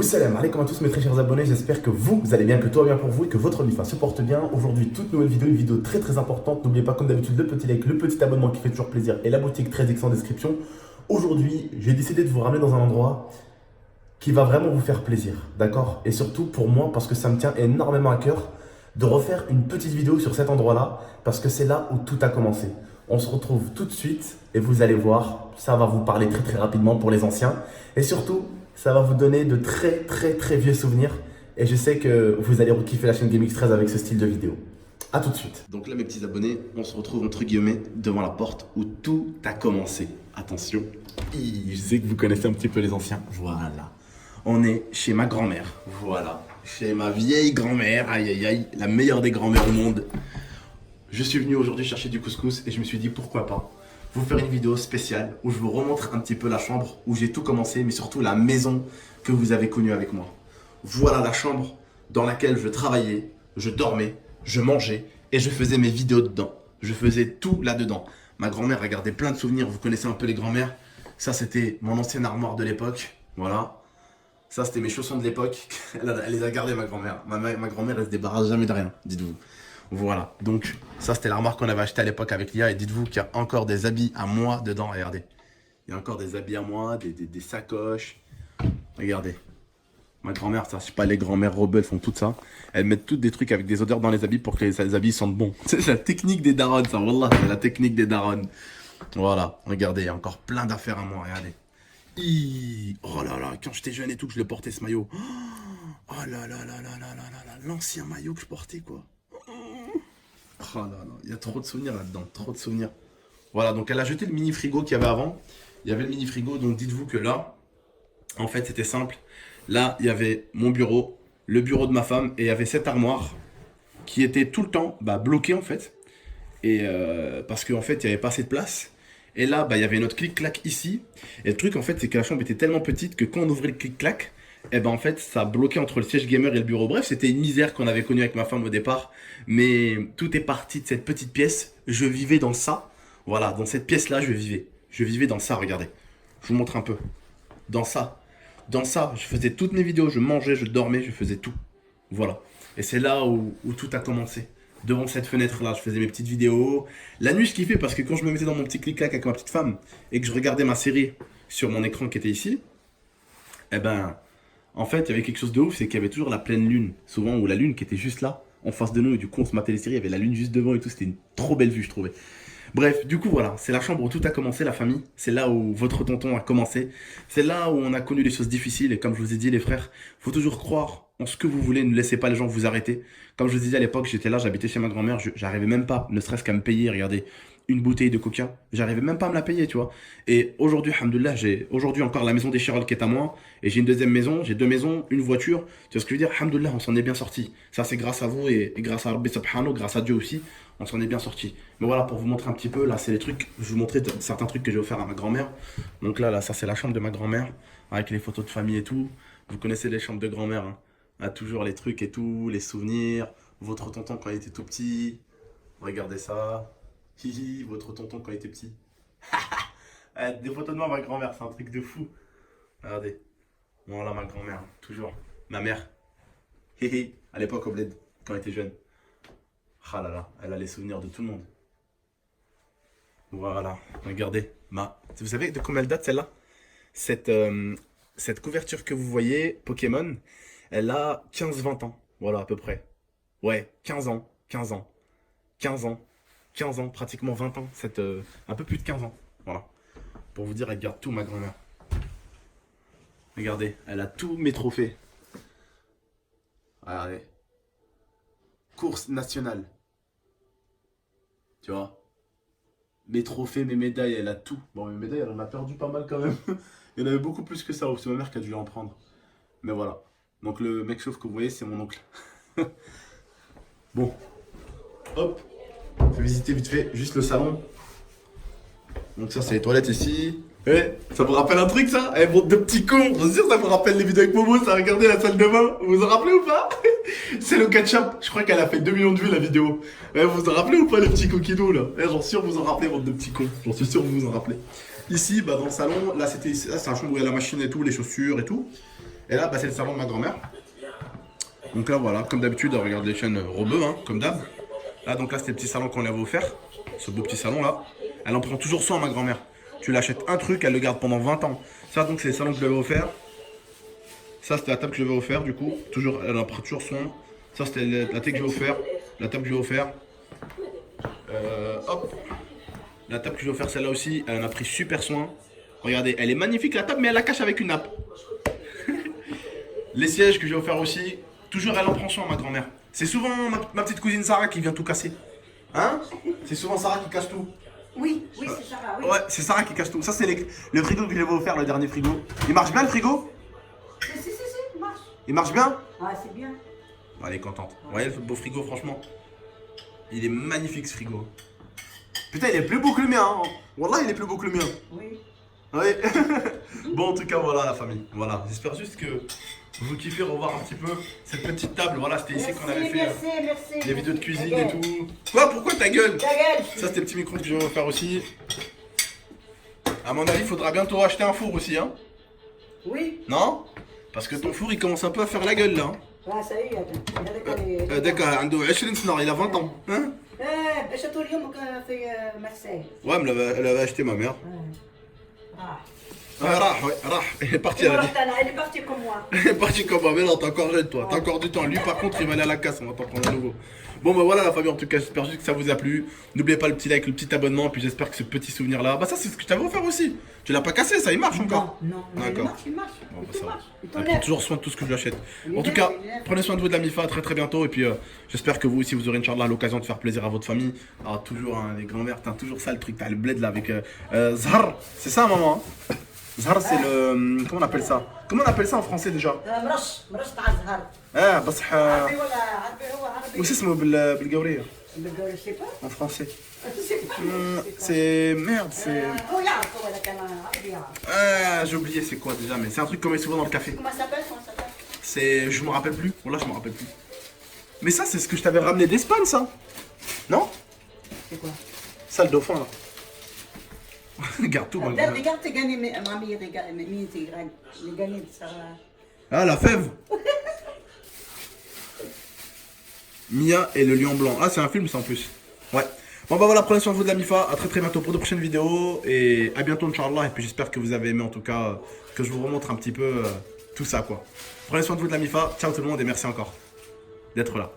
Salam alaikum à tous mes très chers abonnés, j'espère que vous allez bien, que tout va bien pour vous et que votre vie se porte bien. Aujourd'hui, toute nouvelle vidéo, une vidéo très très importante. N'oubliez pas comme d'habitude le petit like, le petit abonnement qui fait toujours plaisir et la boutique 13X en description. Aujourd'hui, j'ai décidé de vous ramener dans un endroit qui va vraiment vous faire plaisir, d'accord? Et surtout pour moi, parce que ça me tient énormément à cœur de refaire une petite vidéo sur cet endroit-là, parce que c'est là où tout a commencé. On se retrouve tout de suite et vous allez voir, ça va vous parler très très rapidement pour les anciens. Et surtout, ça va vous donner de très très très vieux souvenirs. Et je sais que vous allez kiffer la chaîne GameX13 avec ce style de vidéo. A tout de suite. Donc là mes petits abonnés, on se retrouve entre guillemets devant la porte où tout a commencé. Attention, je sais que vous connaissez un petit peu les anciens. Voilà. On est chez ma grand-mère. Voilà. Chez ma vieille grand-mère. Aïe aïe aïe, la meilleure des grand-mères au monde. Je suis venu aujourd'hui chercher du couscous et je me suis dit pourquoi pas vous faire une vidéo spéciale où je vous remontre un petit peu la chambre où j'ai tout commencé, mais surtout la maison que vous avez connue avec moi. Voilà la chambre dans laquelle je travaillais, je dormais, je mangeais et je faisais mes vidéos dedans. Je faisais tout là-dedans. Ma grand-mère a gardé plein de souvenirs, vous connaissez un peu les grand-mères. Ça c'était mon ancienne armoire de l'époque, voilà. Ça c'était mes chaussons de l'époque, elle les a gardés ma grand-mère. Ma grand-mère elle se débarrasse jamais de rien, dites-vous. Voilà, donc ça c'était l'armoire qu'on avait acheté à l'époque avec Lia et dites-vous qu'il y a encore des habits à moi dedans, regardez. Il y a encore des habits à moi, des sacoches, regardez. Ma grand-mère, ça, je sais pas, les grand-mères rebelles font tout ça. Elles mettent toutes des trucs avec des odeurs dans les habits pour que les habits sentent bon. C'est la technique des darons, ça, wallah, c'est la technique des darons. Voilà, regardez, il y a encore plein d'affaires à moi, regardez. Oh là là, quand j'étais jeune et tout, que je le portais ce maillot. Oh là là là là là là là là, l'ancien maillot que je portais quoi. Oh là là, il y a trop de souvenirs là-dedans, trop de souvenirs. Voilà, donc elle a jeté le mini frigo qu'il y avait avant. Il y avait le mini frigo, donc dites-vous que là, en fait c'était simple. Là, il y avait mon bureau, le bureau de ma femme, et il y avait cette armoire qui était tout le temps bloquée en fait. Et parce qu'en fait, il n'y avait pas assez de place. Et là, il y avait notre clic-clac ici. Et le truc en fait, c'est que la chambre était tellement petite que quand on ouvrait le clic-clac, et en fait ça bloquait entre le siège gamer et le bureau. Bref, c'était une misère qu'on avait connue avec ma femme au départ. Mais tout est parti de cette petite pièce. Je vivais dans ça. Voilà, dans cette pièce-là, je vivais. Je vivais dans ça, regardez. Je vous montre un peu. Dans ça. Dans ça, je faisais toutes mes vidéos. Je mangeais, je dormais, je faisais tout. Voilà. Et c'est là où tout a commencé. Devant cette fenêtre-là, je faisais mes petites vidéos. La nuit, je kiffais parce que quand je me mettais dans mon petit clic-clac avec ma petite femme et que je regardais ma série sur mon écran qui était ici, en fait, il y avait quelque chose de ouf, c'est qu'il y avait toujours la pleine lune, souvent, ou la lune qui était juste là, en face de nous, et du coup, on se matait les séries, il y avait la lune juste devant et tout, c'était une trop belle vue, je trouvais. Bref, du coup, voilà, c'est la chambre où tout a commencé, la famille, c'est là où votre tonton a commencé, c'est là où on a connu les choses difficiles, et comme je vous ai dit, les frères, faut toujours croire en ce que vous voulez, ne laissez pas les gens vous arrêter. Comme je vous ai dit à l'époque, j'étais là, j'habitais chez ma grand-mère, j'arrivais même pas, ne serait-ce qu'à me payer, regardez, une bouteille de coca, j'arrivais même pas à me la payer, tu vois. Et aujourd'hui, alhamdoulilah, j'ai aujourd'hui encore la maison des Chirol qui est à moi, et j'ai une deuxième maison, j'ai deux maisons, une voiture, tu vois ce que je veux dire, alhamdoulilah, on s'en est bien sorti. Ça, c'est grâce à vous et grâce à Rabbi Subhanahu, grâce à Dieu aussi, on s'en est bien sorti. Mais voilà, pour vous montrer un petit peu, là, c'est les trucs, je vais vous montrer certains trucs que j'ai offert à ma grand-mère. Donc là, ça, c'est la chambre de ma grand-mère, avec les photos de famille et tout. Vous connaissez les chambres de grand-mère, hein. Ah, toujours les trucs et tout, les souvenirs, votre tonton quand il était tout petit, regardez ça. Hihi, votre tonton quand il était petit. Des photos de moi, ma grand-mère, c'est un truc de fou. Regardez. Voilà ma grand-mère, toujours. Ma mère. Hihi, à l'époque au bled, quand elle était jeune. Ah là là, elle a les souvenirs de tout le monde. Voilà, regardez. Vous savez de combien elle date celle-là? Cette couverture que vous voyez, Pokémon, elle a 15-20 ans. Voilà, à peu près. Ouais, 15 ans, 15 ans, 15 ans. 15 ans, pratiquement 20 ans, un peu plus de 15 ans. Voilà. Pour vous dire, elle garde tout, ma grand-mère. Regardez, elle a tous mes trophées. Regardez. Course nationale. Tu vois. Mes trophées, mes médailles, elle a tout. Bon, mes médailles, elle en a perdu pas mal quand même. Il y en avait beaucoup plus que ça. C'est ma mère qui a dû en prendre. Mais voilà. Donc le mec chauve que vous voyez, c'est mon oncle. Bon. Hop. Je vais visiter vite fait juste le salon. Donc ça c'est les toilettes ici. Ça vous rappelle un truc ça? Bande de petits cons. Je suis sûr ça vous rappelle les vidéos avec Momo, ça regardez la salle de bain. Vous vous en rappelez ou pas? C'est le ketchup. Je crois qu'elle a fait 2 millions de vues la vidéo. Vous vous en rappelez ou pas les petits coquinous là? J'en suis sûr vous en rappelez, bande de petits cons. J'en suis sûr vous vous en rappelez. Ici, dans le salon, là c'est la chambre où il y a la machine et tout, les chaussures et tout. Et là, bah, c'est le salon de ma grand-mère. Donc là, voilà, comme d'habitude, on regarde les chaînes Robeux, hein, comme d'hab. Là, donc là, c'était le petit salon qu'on lui avait offert. Ce beau petit salon là. Elle en prend toujours soin, ma grand-mère. Tu l'achètes un truc, elle le garde pendant 20 ans. Ça, donc, c'est le salon que je lui avais offert. Ça, c'était la table que je lui avais offert, du coup. Toujours, elle en prend toujours soin. Ça, c'était la table que je lui ai offert. La table que je lui ai offert. Hop. La table que je lui ai offert, celle-là aussi, elle en a pris super soin. Regardez, elle est magnifique la table, mais elle la cache avec une nappe. Les sièges que j'ai offert aussi, toujours elle en prend soin, ma grand-mère. C'est souvent ma petite cousine Sarah qui vient tout casser. Hein? C'est souvent Sarah qui casse tout. Oui, oui, c'est Sarah, oui. Ouais, c'est Sarah qui casse tout. Ça, c'est le frigo que je lui avais offert, le dernier frigo. Il marche bien le frigo? Si, il marche. Il marche bien? Ah, c'est bien. Bon, elle est contente. Vous voyez le beau frigo, franchement. Il est magnifique ce frigo. Putain, il est plus beau que le mien. Hein. Wallah, il est plus beau que le mien. Oui. Ouais. Bon, en tout cas, voilà la famille. Voilà, j'espère juste que vous kiffez revoir un petit peu cette petite table. Voilà, c'était ici qu'on avait fait merci. les vidéos de cuisine et tout. Quoi? Pourquoi ta gueule? Ta gueule. Ça, c'était le petit micro que je vais faire aussi. À mon avis, il faudra bientôt acheter un four aussi, hein? Oui. Non? Parce que ton four, il commence un peu à faire la gueule là. Hein. Ah, ça y est, D'accord, il a 20 ans. Hein? باش اليوم في مرسيل. Ouais, elle avait acheté ma mère. راح. Rah, il est parti. Elle a dit. Elle est partie comme moi. Il est parti comme moi, mais non, t'as encore jeune toi, t'as encore du temps. Lui par contre il va aller à la casse, on va t'en prendre un nouveau. Bon bah voilà la famille, en tout cas j'espère juste que ça vous a plu. N'oubliez pas le petit like, le petit abonnement, puis j'espère que ce petit souvenir là, bah ça c'est ce que je t'avais offert aussi. Tu l'as pas cassé, ça il marche encore. Non, d'accord. Il marche. Bon, bah, Tout ça va. marche. Il Elle prend t'enlève. toujours soin de tout ce que je lui achète. Il En est tout neuf, cas, il est neuf. prenez soin de vous de la MIFA, à très très bientôt. Et puis j'espère que vous aussi vous aurez Inch'Allah l'occasion de faire plaisir à votre famille. Alors toujours hein, les grands-mères, t'as toujours ça le truc, t'as le bled là avec Zhar, c'est ça maman hein. Zhar c'est le... comment on appelle ça? Comment on appelle ça en français déjà? مرش تاع الزهر. بصح عربي ولا عربي هو عربي. وش اسمه بالقورية Je sais pas. en français? Je sais pas. C'est merde, c'est... هو يعرف هو كان عربي يعرف. j'ai oublié c'est quoi déjà, mais c'est un truc qu'on met souvent dans le café. Comment ça s'appelle? C'est... je me rappelle plus. Voilà, je me rappelle plus. Mais ça, c'est ce que je t'avais ramené d'Espagne, ça. Non? C'est quoi? Ça, le dauphin, là. Regarde tout, moi. Regarde, t'es gagné, mamie, regarde, mamie, t'es gagné de ça. Ah, la fève. Mia et le lion blanc. Ah, c'est un film, ça, en plus. Ouais. Bon, bah voilà, prenez soin de vous de la MIFA. À très très bientôt pour de prochaines vidéos. Et à bientôt, Inch'Allah. Et puis, j'espère que vous avez aimé, en tout cas, que je vous remontre un petit peu tout ça, quoi. Prenez soin de vous de la MIFA. Ciao tout le monde et merci encore d'être là.